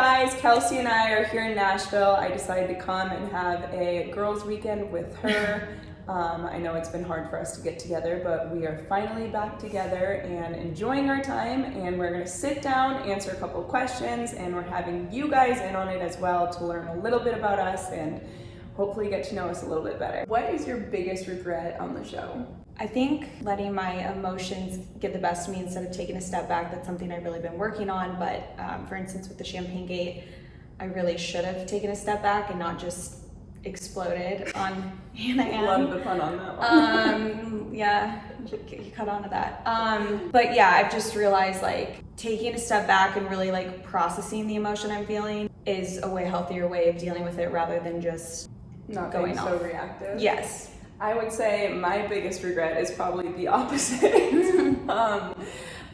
guys, Kelsey and I are here in Nashville. I decided to come and have a girls' weekend with her. I know it's been hard for us to get together, but we are finally back together and enjoying our time, and we're gonna sit down, answer a couple of questions, and we're having you guys in on it as well to learn a little bit about us and hopefully get to know us a little bit better. What is your biggest regret on the show? I think letting my emotions get the best of me instead of taking a step back. That's something I've really been working on, but for instance with the Champagne Gate, I really should have taken a step back and not just exploded on Hannah Ann. Love the pun on that one. Yeah, you caught on to that. But yeah, I've just realized like taking a step back and really like processing the emotion I'm feeling is a way healthier way of dealing with it rather than just not going being off. So reactive. Yes. I would say my biggest regret is probably the opposite.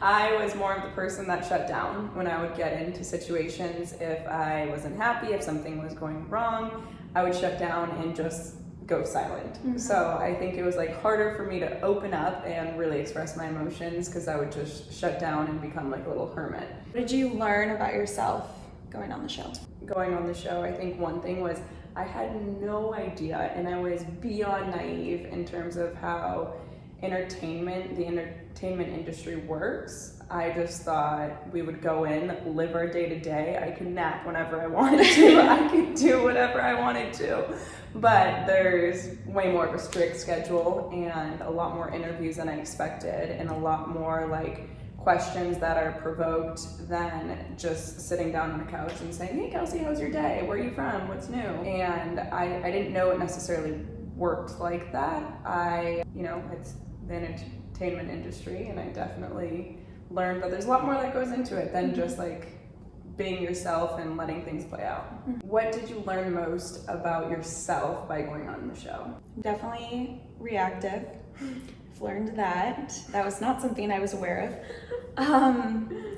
I was more of the person that shut down when I would get into situations. If I wasn't happy, if something was going wrong, I would shut down and just go silent. Mm-hmm. So I think it was like harder for me to open up and really express my emotions because I would just shut down and become like a little hermit. What did you learn about yourself going on the show? Going on the show, I think one thing was I had no idea, and I was beyond naive in terms of how the entertainment industry works. I just thought we would go in, live our day to day. I could nap whenever I wanted to. I could do whatever I wanted to. But there's way more of a strict schedule and a lot more interviews than I expected, and a lot more like questions that are provoked than just sitting down on the couch and saying, hey Kelsey, how's your day? Where are you from? What's new? And I didn't know it necessarily worked like that. It's the entertainment industry, and I definitely learned that there's a lot more that goes into it than just like being yourself and letting things play out. What did you learn most about yourself by going on the show? Definitely reactive. I've learned that. That was not something I was aware of.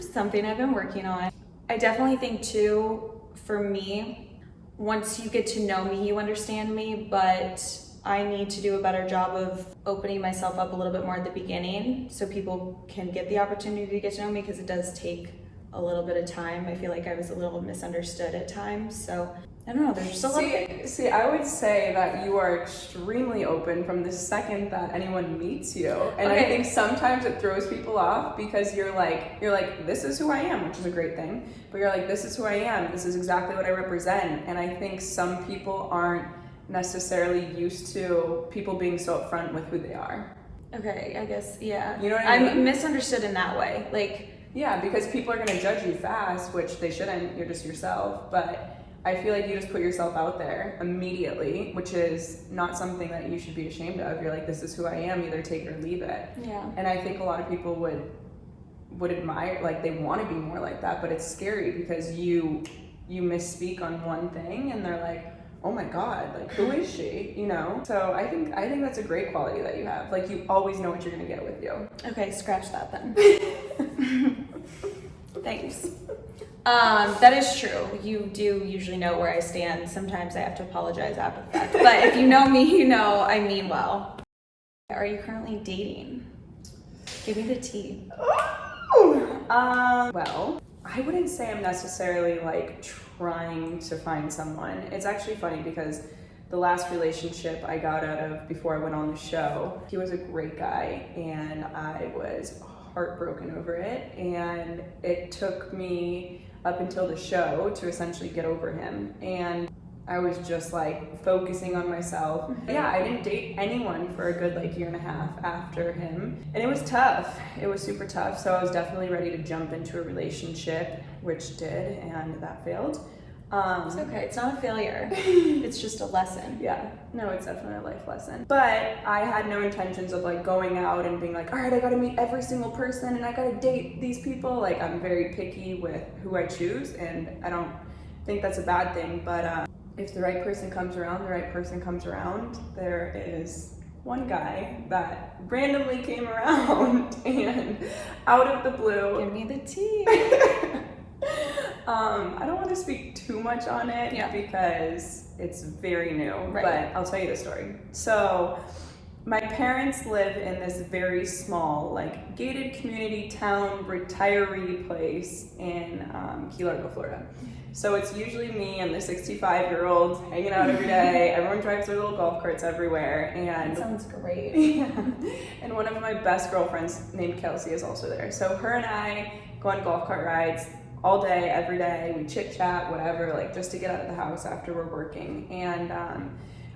Something I've been working on. I definitely think too, for me, once you get to know me, you understand me, but I need to do a better job of opening myself up a little bit more at the beginning so people can get the opportunity to get to know me, because it does take a little bit of time. I feel like I was a little misunderstood at times, so I don't know, there's just a lot of... See, I would say that you are extremely open from the second that anyone meets you. And okay. I think sometimes it throws people off because you're like, this is who I am, which is a great thing. But you're like, this is who I am. This is exactly what I represent. And I think some people aren't necessarily used to people being so upfront with who they are. Okay, I guess, yeah. You know what I mean? I'm misunderstood in that way. Like... Yeah, because people are gonna judge you fast, which they shouldn't. You're just yourself. But I feel like you just put yourself out there immediately, which is not something that you should be ashamed of. You're like, this is who I am, either take it or leave it. Yeah. And I think a lot of people would admire, like they want to be more like that, but it's scary because you misspeak on one thing and they're like, oh my God, like who is she? You know? So I think that's a great quality that you have. Like you always know what you're gonna get with you. Okay, scratch that then. Thanks. That is true. You do usually know where I stand. Sometimes I have to apologize after the fact. But if you know me, you know I mean well. Are you currently dating? Give me the tea. Well, I wouldn't say I'm necessarily like trying to find someone. It's actually funny because the last relationship I got out of before I went on the show, he was a great guy and I was heartbroken over it, and it took me up until the show to essentially get over him, and I was just like focusing on myself. Yeah, I didn't date anyone for a good like year and a half after him, and it was tough. It was super tough, so I was definitely ready to jump into a relationship, which did, and that failed. It's okay, it's not a failure. It's just a lesson. Yeah, no, it's definitely a life lesson. But I had no intentions of like going out and being like, all right, I gotta meet every single person and I gotta date these people. Like I'm very picky with who I choose, and I don't think that's a bad thing, but if the right person comes around, the right person comes around. There is one guy that randomly came around and out of the blue. Give me the tea. I don't want to speak too much on it because it's very new, but I'll tell you the story. So My parents live in this very small, like gated community town retiree place in Key Largo, Florida. So it's usually me and the 65-year-olds hanging out every day. Everyone drives their little golf carts everywhere. And That sounds great. yeah. And one of my best girlfriends named Kelsey is also there. So her and I go on golf cart rides all day, every day. We chit chat, whatever, like just to get out of the house after we're working. And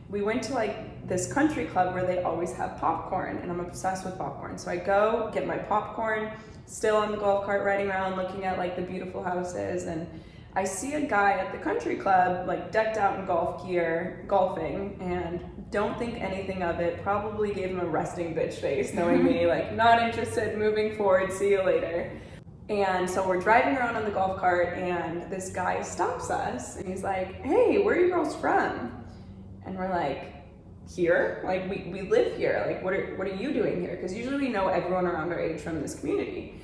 we went to like this country club where they always have popcorn, and I'm obsessed with popcorn. So I go get my popcorn, still on the golf cart riding around looking at like the beautiful houses, and I see a guy at the country club like decked out in golf gear golfing, and don't think anything of it. Probably gave him a resting bitch face, knowing me, like not interested, moving forward, see you later. And so we're driving around on the golf cart, and this guy stops us and he's like, "Hey, where are you girls from?" And we're like, "Here? Like we live here. Like what are you doing here?" Because usually we know everyone around our age from this community.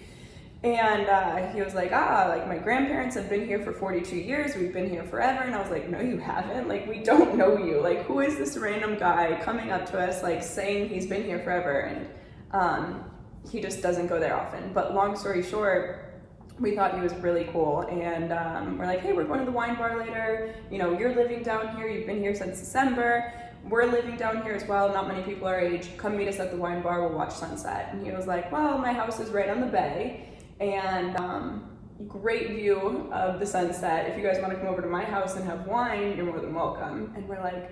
And he was like, like my grandparents have been here for 42 years. We've been here forever. And I was like, "No, you haven't. Like we don't know you. Like who is this random guy coming up to us like saying he's been here forever?" And he just doesn't go there often. But long story short, we thought he was really cool, and we're like, "Hey, we're going to the wine bar later. You know, you're living down here. You've been here since December. We're living down here as well. Not many people our age. Come meet us at the wine bar. We'll watch sunset." And he was like, "Well, my house is right on the bay, and great view of the sunset. If you guys want to come over to my house and have wine, you're more than welcome." And we're like,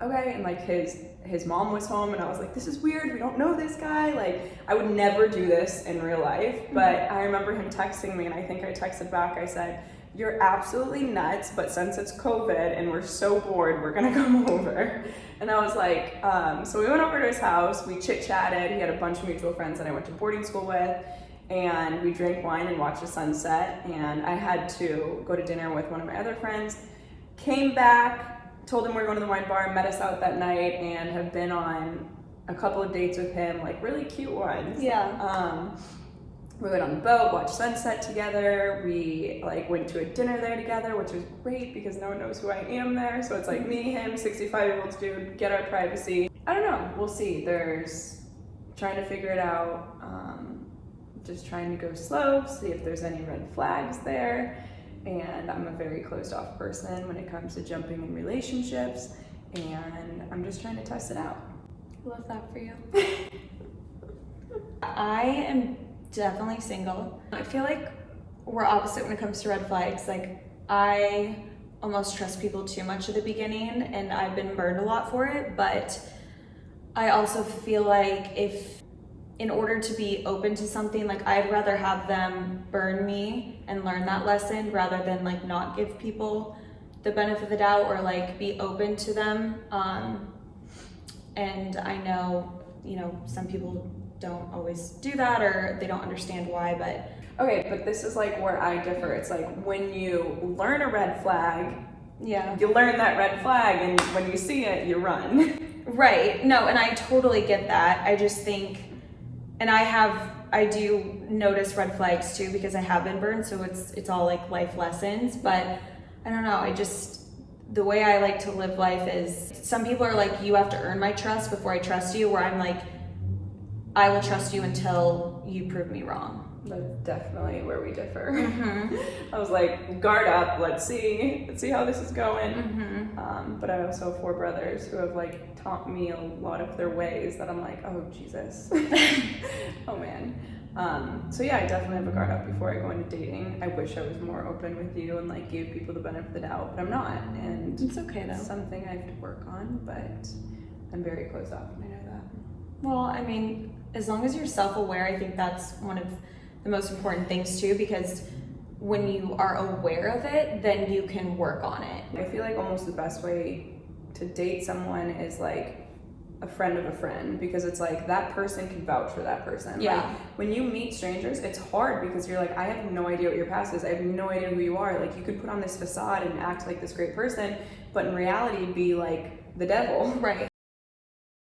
"Okay." And like his mom was home, and I was like, "This is weird. We don't know this guy." Like I would never do this in real life, but I remember him texting me, and I think I texted back. I said, "You're absolutely nuts, but since it's COVID and we're so bored, we're gonna come over." And I was like, so we went over to his house. We chit chatted. He had a bunch of mutual friends that I went to boarding school with, and we drank wine and watched the sunset. And I had to go to dinner with one of my other friends. Came back, told him we were going to the wine bar, met us out that night, and have been on a couple of dates with him, like really cute ones. Yeah. We went on the boat, watched sunset together. We like went to a dinner there together, which was great because no one knows who I am there. So it's like me, him, 65-year-old dude, get our privacy. I don't know, we'll see. There's trying to figure it out. Just trying to go slow, see if there's any red flags there. And I'm a very closed off person when it comes to jumping in relationships, and I'm just trying to test it out. Love that for you. I am definitely single. I feel like we're opposite when it comes to red flags. Like I almost trust people too much at the beginning, and I've been burned a lot for it, but I also feel like if in order to be open to something, like I'd rather have them burn me and learn that lesson rather than like not give people the benefit of the doubt or like be open to them. And I know, some people don't always do that or they don't understand why, but. Okay, but this is like where I differ. It's like when you learn a red flag, yeah, you learn that red flag, and when you see it, you run. Right. No, and I totally get that. I just think, and I do notice red flags too because I have been burned, so it's all like life lessons, but I don't know, the way I like to live life is, some people are like, you have to earn my trust before I trust you, where I'm like, I will trust you until you prove me wrong. That's definitely where we differ. Mm-hmm. I was like, guard up, let's see how this is going. Mm-hmm. But I also have 4 brothers who have like taught me a lot of their ways that I'm like, oh Jesus. Oh man. So yeah, I definitely have a guard up before I go into dating. I wish I was more open with you and like gave people the benefit of the doubt, but I'm not. And It's okay though. It's something I have to work on, but I'm very closed off and I know that. Well, I mean, as long as you're self-aware, I think that's one of the most important things too, because when you are aware of it, then you can work on it. I feel like almost the best way to date someone is like a friend of a friend, because it's like that person can vouch for that person. Yeah. Like, when you meet strangers, it's hard because you're like, I have no idea what your past is. I have no idea who you are. Like you could put on this facade and act like this great person, but in reality be like the devil. Right.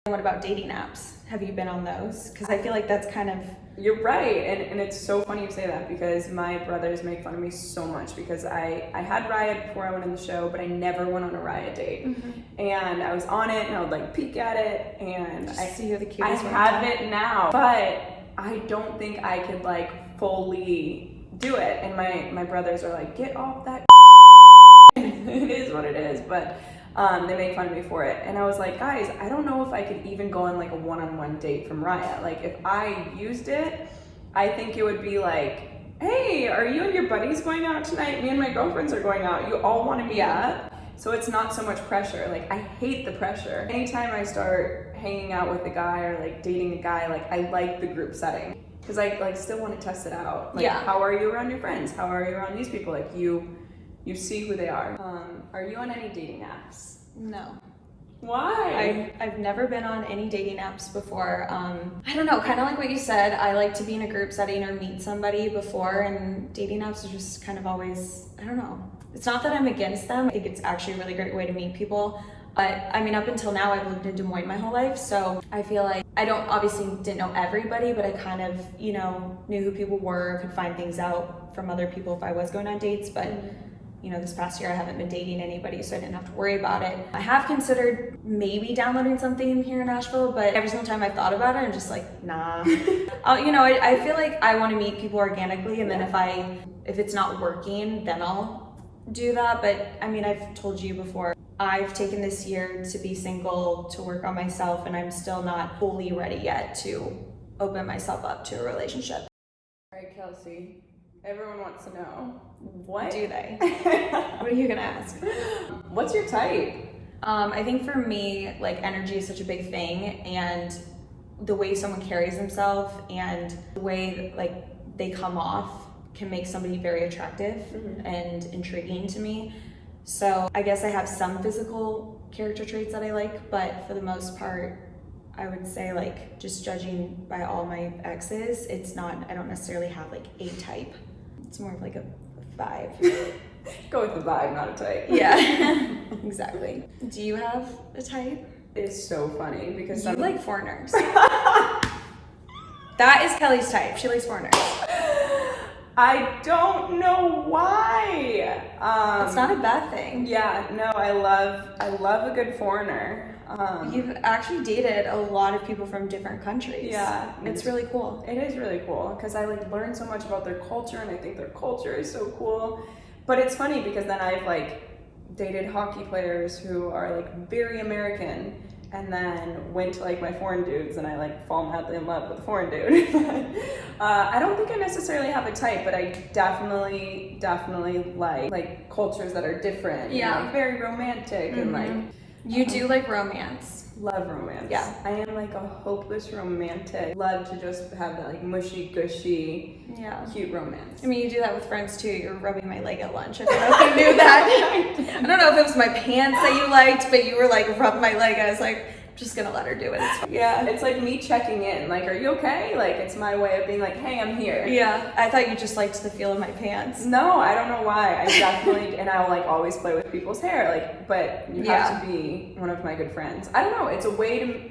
What about about dating apps? Have you been on those? Because I feel like that's kind of... You're right, and it's so funny you say that because my brothers make fun of me so much because I had Riot before I went on the show, but I never went on a Riot date. And I was on it and I would like peek at it and I see who the cutest one have it now, but I don't think I could like fully do it. And my brothers are like, get off that. It is what it is, but they make fun of me for it. And I was like, guys, I don't know if I could even go on like a one-on-one date from Riot. Like if I used it, I think it would be like, hey, are you and your buddies going out tonight? Me and my girlfriends are going out. You all want to meet up? So it's not so much pressure. Like I hate the pressure. Anytime I start hanging out with a guy or like dating a guy, like I like the group setting because I like still want to test it out. Like how are you around your friends? How are you around these people? Like you see who they are. Are you on any dating apps? No. Why? I've never been on any dating apps before. I don't know, kind of like what you said, I like to be in a group setting or meet somebody before, and dating apps are just kind of always, I don't know. It's not that I'm against them. I think it's actually a really great way to meet people. But I mean, up until now, I've lived in Des Moines my whole life, so I feel like I obviously didn't know everybody, but I kind of, you know, knew who people were, could find things out from other people if I was going on dates, but you know, this past year I haven't been dating anybody, so I didn't have to worry about it. I have considered maybe downloading something here in Nashville, but every single time I've thought about it, I'm just like, nah. You know, I feel like I want to meet people organically, and then if it's not working, then I'll do that. But I mean, I've told you before, I've taken this year to be single, to work on myself, and I'm still not fully ready yet to open myself up to a relationship. All right, Kelsey. Everyone wants to know, what do they? What are you gonna ask? What's your type? I think for me, like energy is such a big thing, and the way someone carries themselves and the way like they come off can make somebody very attractive and intriguing to me. So I guess I have some physical character traits that I like, but for the most part, I would say like just judging by all my exes, I don't necessarily have like a type. It's more of like a vibe. Go with the vibe, not a type. Yeah, exactly. Do you have a type? It's so funny because you like foreigners. That is Kelly's type. She likes foreigners. I don't know why. It's not a bad thing. Yeah, no, I love a good foreigner. You've actually dated a lot of people from different countries. Yeah. It's really cool. It is really cool because I like learn so much about their culture, and I think their culture is so cool. But it's funny because then I've like dated hockey players who are like very American, and then went to like my foreign dudes and I like fall madly in love with a foreign dude. I don't think I necessarily have a type, but I definitely like cultures that are different. Yeah. And, like, very romantic and like. You do like romance. Love romance. Yeah. I am like a hopeless romantic. Love to just have that like mushy gushy, cute romance. I mean, you do that with friends too. You're rubbing my leg at lunch. I don't know if you knew that. I don't know if it was my pants that you liked, but you were like, rub my leg. I was like, I'm just gonna let her do it. It's fine. Yeah, it's like me checking in. Like, are you okay? Like, it's my way of being like, hey, I'm here. Yeah, I thought you just liked the feel of my pants. No, I don't know why. I definitely, and I'll like always play with people's hair. Like, but you have to be one of my good friends. I don't know. It's a way to.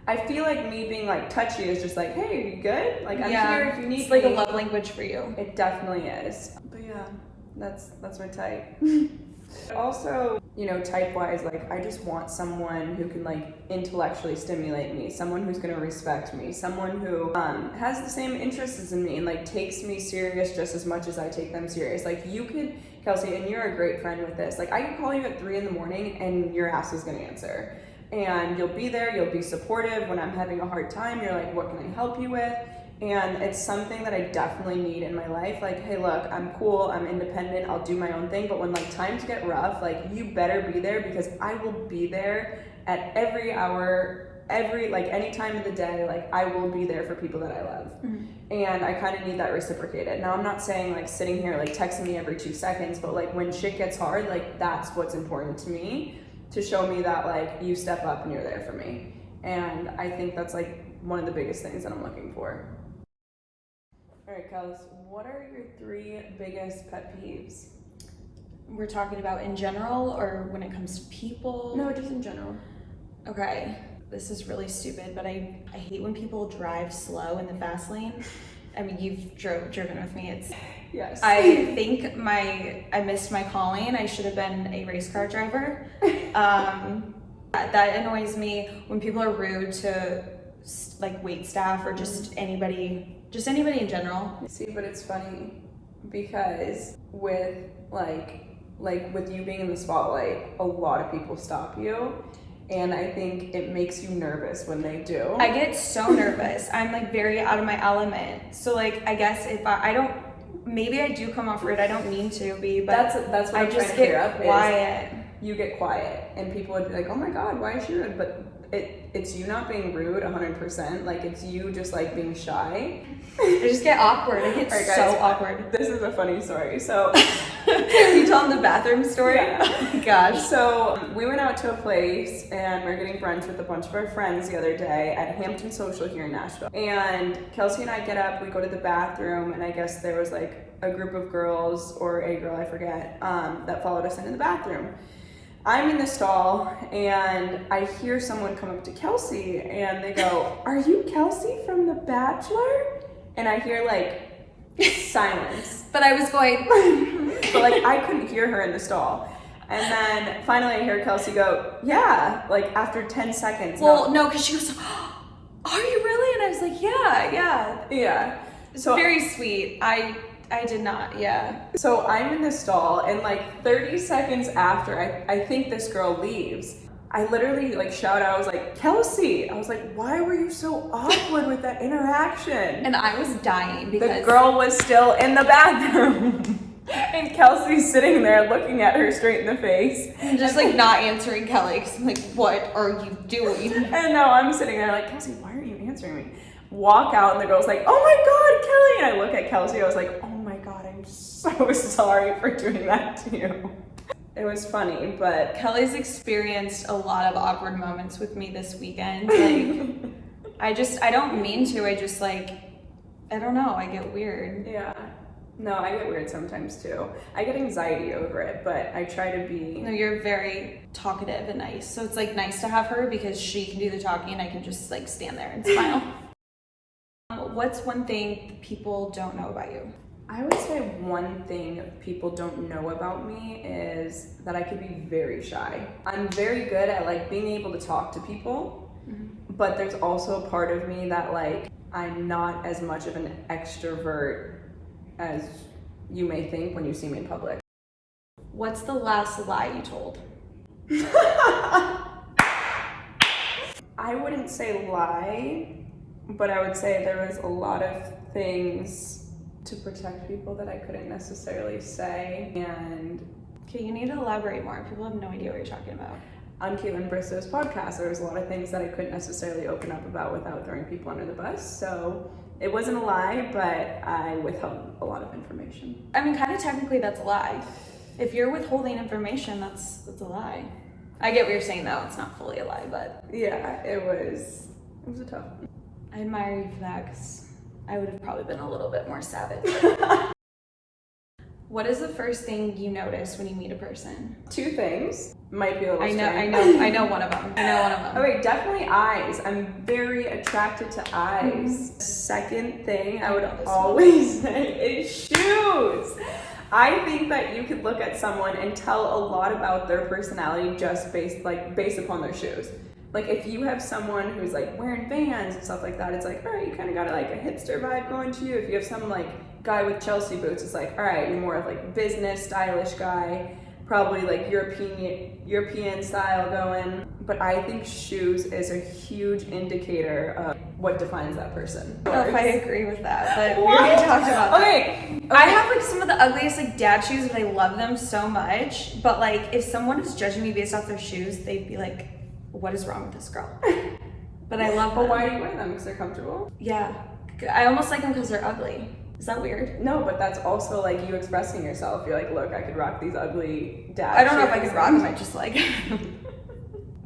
I feel like me being like touchy is just like, hey, are you good? Like, I'm here if you need me. It's like a love language for you. It definitely is. But yeah, that's my type. Also, you know, type-wise, like, I just want someone who can, like, intellectually stimulate me, someone who's gonna respect me, someone who has the same interests as me and, like, takes me serious just as much as I take them serious. Like, you could, Kelsey, and you're a great friend with this, like, I could call you at 3 in the morning and your ass is gonna answer. And you'll be there, you'll be supportive. When I'm having a hard time, you're like, what can I help you with? And it's something that I definitely need in my life. Like, hey, look, I'm cool, I'm independent, I'll do my own thing. But when like times get rough, like you better be there because I will be there at every hour, any time of the day. Like I will be there for people that I love. And I kind of need that reciprocated. Now I'm not saying like sitting here, like texting me every 2 seconds, but like when shit gets hard, like that's what's important to me, to show me that like you step up and you're there for me. And I think that's like one of the biggest things that I'm looking for. All right, Kels, what are your 3 biggest pet peeves? We're talking about in general or when it comes to people? No, just in general. Okay. this is really stupid, but I hate when people drive slow in the fast lane. I mean, you've driven with me. Yes. I think I missed my calling. I should have been a race car driver. That annoys me when people are rude to like wait staff or just anybody in general. See, but it's funny because with like with you being in the spotlight, a lot of people stop you. And I think it makes you nervous when they do. I get so nervous. I'm like very out of my element. So like, I guess if I don't, maybe I do come off rude. I don't mean to be, but that's what I'm trying to clear up. Quiet. You get quiet, and people would be like, "Oh my God, why is she rude?" But it's you not being rude 100%. Like it's you just like being shy. I just get awkward. I get right, guys, so awkward. This is a funny story. So can you tell them the bathroom story? Yeah. Oh my gosh. So we went out to a place and we we're getting brunch with a bunch of our friends the other day at Hampton Social here in Nashville. And Kelsey and I get up, we go to the bathroom, and I guess there was like a group of girls or a girl, I forget, that followed us into the bathroom. I'm in the stall and I hear someone come up to Kelsey and they go, "Are you Kelsey from The Bachelor?" And I hear like silence. But I was going, but like I couldn't hear her in the stall. And then finally I hear Kelsey go, "Yeah," like after 10 seconds. Well, no, because she goes, "Are you really?" And I was like, yeah. Yeah. So very sweet. I did not, yeah. So I'm in the stall and like 30 seconds after I think this girl leaves, I literally like shout out, I was like, "Kelsey!" I was like, "Why were you so awkward with that interaction?" And I was dying because the girl was still in the bathroom. And Kelsey's sitting there looking at her straight in the face. And just like not answering Kelly because I'm like, what are you doing? And no, I'm sitting there like, "Kelsey, why aren't you answering me?" Walk out and the girl's like, "Oh my God, Kelly!" And I look at Kelsey, I was like, "Oh my God, I'm so sorry for doing that to you." It was funny, but Kelly's experienced a lot of awkward moments with me this weekend. Like, I don't mean to, I just like, I don't know, I get weird. yeah. No, I get weird sometimes too. I get anxiety over it, but I try to be... No, you're very talkative and nice. So it's like nice to have her because she can do the talking and I can just like stand there and smile. What's one thing people don't know about you? I would say one thing people don't know about me is that I could be very shy. I'm very good at like being able to talk to people, but there's also a part of me that like I'm not as much of an extrovert as you may think when you see me in public. What's the last lie you told? I wouldn't say lie, but I would say there was a lot of things to protect people that I couldn't necessarily say. And okay, you need to elaborate more. People have no idea what you're talking about. On Caitlin Bristow's podcast, there was a lot of things that I couldn't necessarily open up about without throwing people under the bus. So it wasn't a lie, but I withheld a lot of information. I mean, kind of technically that's a lie. If you're withholding information, that's a lie. I get what you're saying though. It's not fully a lie, but yeah, it was a tough one. I admire you for that because I would have probably been a little bit more savage. What is the first thing you notice when you meet a person? Two things. Might be a little I know one of them. Okay, definitely eyes. I'm very attracted to eyes. Second thing I would always say is shoes. I think that you could look at someone and tell a lot about their personality just based upon their shoes. Like if you have someone who's like wearing Vans and stuff like that, it's like, all right, you kind of got like a hipster vibe going to you. If you have some like guy with Chelsea boots, it's like, all right, you're more of like business, stylish guy, probably like European style going. But I think shoes is a huge indicator of what defines that person. I don't know if I agree with that, but we already talked about that. Okay. I have like some of the ugliest like dad shoes, but I love them so much. But like if someone is judging me based off their shoes, they'd be like, what is wrong with this girl? But I love them. But why do you wear them? Because they're comfortable? Yeah. I almost like them because they're ugly. Is that weird? No, but that's also like you expressing yourself. You're like, look, I could rock these ugly dad I don't know if I shoes. could rock them, I just like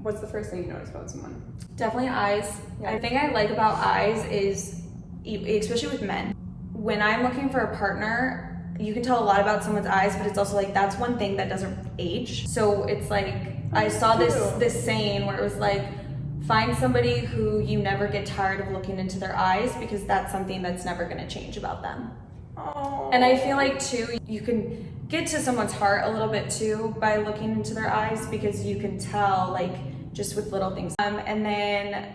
What's the first thing you notice about someone? Definitely eyes. Yeah. I think I like about eyes is, especially with men, when I'm looking for a partner, you can tell a lot about someone's eyes, but it's also like that's one thing that doesn't age. So it's like I saw this saying where it was like find somebody who you never get tired of looking into their eyes, because that's something that's never going to change about them. Oh. And I feel like too, you can get to someone's heart a little bit too by looking into their eyes, because you can tell, like, just with little things. And then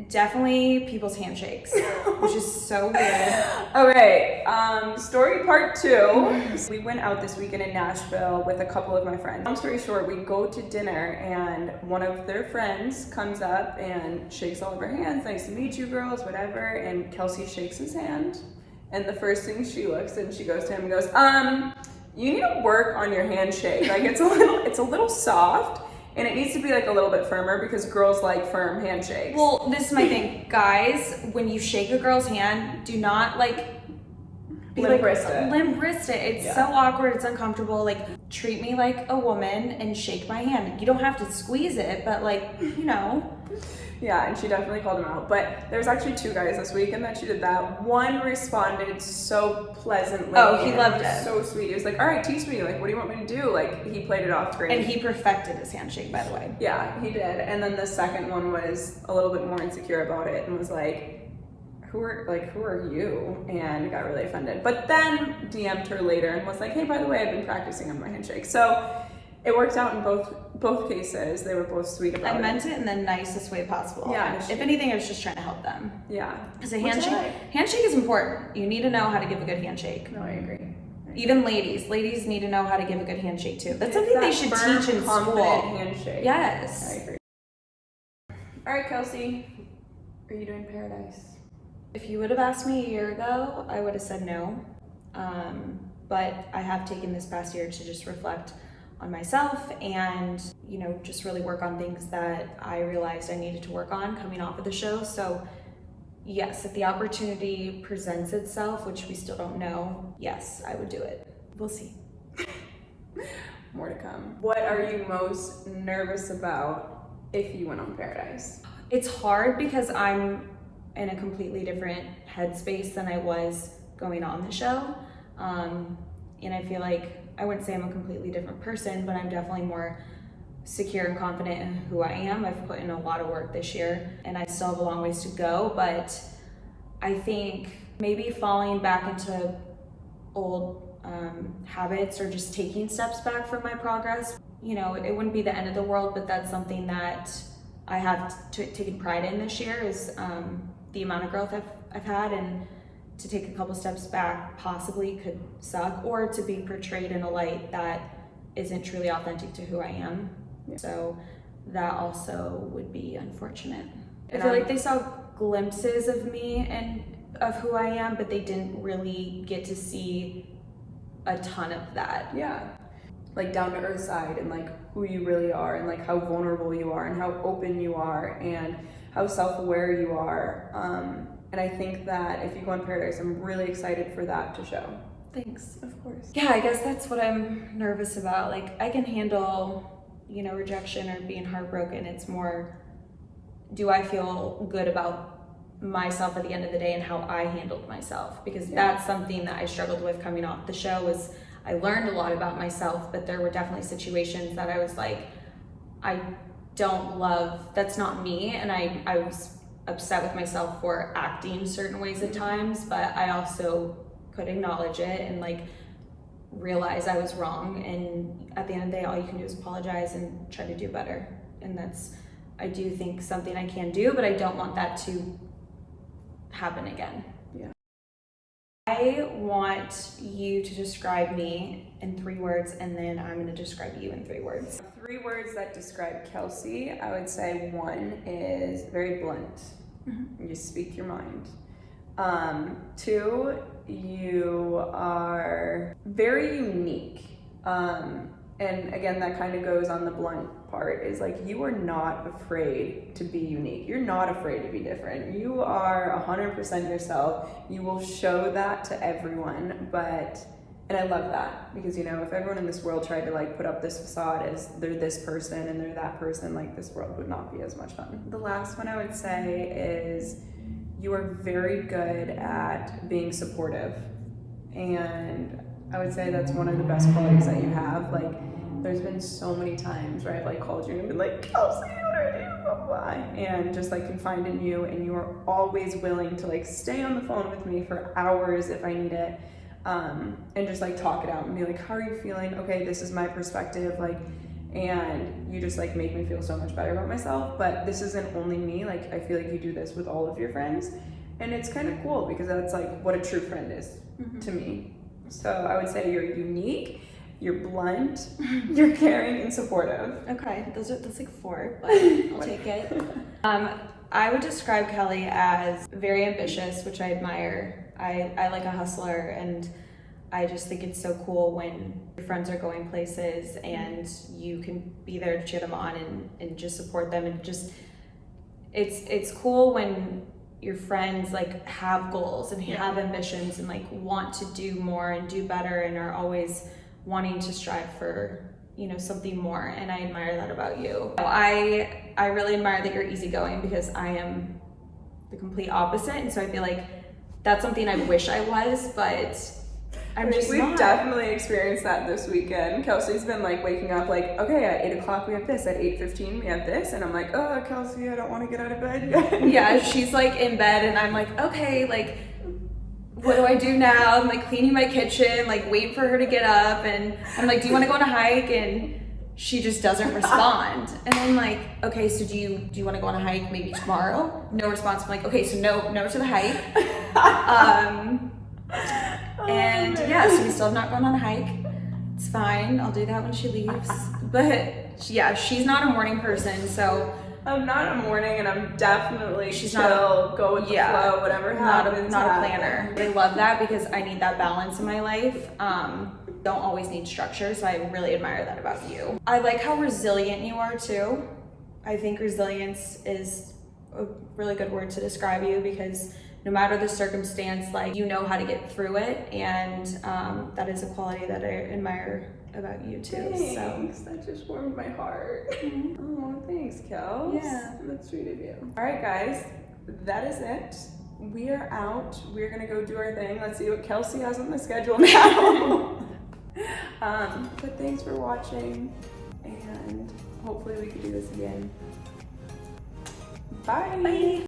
definitely people's handshakes, which is so weird. Okay, story part 2. We went out this weekend in Nashville with a couple of my friends. Long story short, we go to dinner and one of their friends comes up and shakes all of her hands. Nice to meet you girls, whatever. And Kelsey shakes his hand. And the first thing she looks and she goes to him and goes, you need to work on your handshake. Like it's a little soft. And it needs to be like a little bit firmer because girls like firm handshakes. Well, this is my thing. Guys, when you shake a girl's hand, do not like be limp like wrist it. Limp wrist it. It's so awkward, it's uncomfortable. Like, treat me like a woman and shake my hand. You don't have to squeeze it, but like, you know. Yeah, and she definitely called him out. But there was actually 2 guys this weekend that she did that. One responded so pleasantly. Oh, he loved it. So sweet. He was like, all right, teach me. Like, what do you want me to do? Like, he played it off great. And he perfected his handshake, by the way. Yeah, he did. And then the second one was a little bit more insecure about it and was like, who are you? And got really offended. But then DM'd her later and was like, hey, by the way, I've been practicing on my handshake. So it worked out in both cases. They were both sweet about it. I meant it in the nicest way possible. Yeah. If anything, I was just trying to help them. Yeah. Because a handshake is important. You need to know how to give a good handshake. No, I agree. Even ladies need to know how to give a good handshake too. That's something that they should firm, teach in confident school. handshake. Yes. I agree. All right, Kelsey, are you doing Paradise? If you would have asked me a year ago, I would have said no. But I have taken this past year to just reflect on myself and, you know, just really work on things that I realized I needed to work on coming off of the show. So yes, if the opportunity presents itself, which we still don't know, yes, I would do it. We'll see. More to come. What are you most nervous about if you went on Paradise? It's hard because I'm in a completely different headspace than I was going on the show. And I feel like, I wouldn't say I'm a completely different person, but I'm definitely more secure and confident in who I am. I've put in a lot of work this year and I still have a long ways to go, but I think maybe falling back into old habits or just taking steps back from my progress, you know, it wouldn't be the end of the world, but that's something that I have taken pride in this year is the amount of growth I've had, and to take a couple steps back possibly could suck, or to be portrayed in a light that isn't truly authentic to who I am. Yeah. So that also would be unfortunate. I feel like they saw glimpses of me and of who I am, but they didn't really get to see a ton of that. Yeah. Like down to earth side and like who you really are and like how vulnerable you are and how open you are and how self-aware you are. And I think that if you go on Paradise, I'm really excited for that to show. Thanks. Of course. Yeah, I guess that's what I'm nervous about. Like, I can handle, you know, rejection or being heartbroken. It's more, do I feel good about myself at the end of the day and how I handled myself? Because that's something that I struggled with coming off the show. Was I learned a lot about myself, but there were definitely situations that I was like, I don't love, that's not me. And I was upset with myself for acting certain ways at times, but I also could acknowledge it and like realize I was wrong. And at the end of the day, all you can do is apologize and try to do better. And that's, I do think, something I can do, but I don't want that to happen again. Yeah. I want you to describe me in 3 words, and then I'm going to describe you in 3 words. 3 words that describe Kelsey. I would say 1 is very blunt. Mm-hmm. You speak your mind. 2, you are very unique. And again, that kind of goes on the blunt part, is like you are not afraid to be unique. You're not afraid to be different. You are 100% yourself. You will show that to everyone, and I love that, because, you know, if everyone in this world tried to like put up this facade as they're this person and they're that person, like this world would not be as much fun. The last one I would say is you are very good at being supportive. And I would say that's one of the best qualities that you have. Like, there's been so many times where I've like called you and been like, Kelsey, what do I do? Blah, blah, blah. And just like confide in you, and you are always willing to like stay on the phone with me for hours if I need it. And just like talk it out and be like, how are you feeling? Okay, this is my perspective. Like, and you just like make me feel so much better about myself. But this isn't only me. Like, I feel like you do this with all of your friends, and it's kind of cool because that's like what a true friend is to me. So I would say you're unique, you're blunt, you're caring and supportive. Okay, that's like 4, but I'll take it. I would describe Kelly as very ambitious, which I admire. I like a hustler, and I just think it's so cool when your friends are going places and you can be there to cheer them on and just support them, and just it's cool when your friends like have goals and have ambitions and like want to do more and do better and are always wanting to strive for, you know, something more, and I admire that about you. I really admire that you're easygoing, because I am the complete opposite, and so I feel like that's something I wish I was, but I'm just We've not. definitely experienced that this weekend. Kelsey's been like waking up like, okay, at 8 o'clock we have this, at 8:15 we have this, and I'm like, oh, Kelsey, I don't want to get out of bed yet. Yeah, she's like in bed, and I'm like, okay, like, what do I do now? I'm like cleaning my kitchen, like waiting for her to get up, and I'm like, do you want to go on a hike? And she just doesn't respond. And I'm like, okay, so do you want to go on a hike maybe tomorrow? No response. I'm like, okay, so no to the hike. And yeah, so we still have not gone on a hike. It's fine. I'll do that when she leaves. But yeah, she's not a morning person, so I'm not a morning, and I'm definitely she's chill, not go with the flow, whatever happens. not a planner. I love that because I need that balance in my life. Don't always need structure, so I really admire that about you. I like how resilient you are too. I think resilience is a really good word to describe you, because no matter the circumstance, like, you know how to get through it, and that is a quality that I admire about you too. Thanks. So That just warmed my heart. Oh, thanks, Kels. Yeah. That's sweet of you. All right, guys, that is it. We are out. We're gonna go do our thing. Let's see what Kelsey has on the schedule now. But thanks for watching, and hopefully we can do this again. Bye. bye.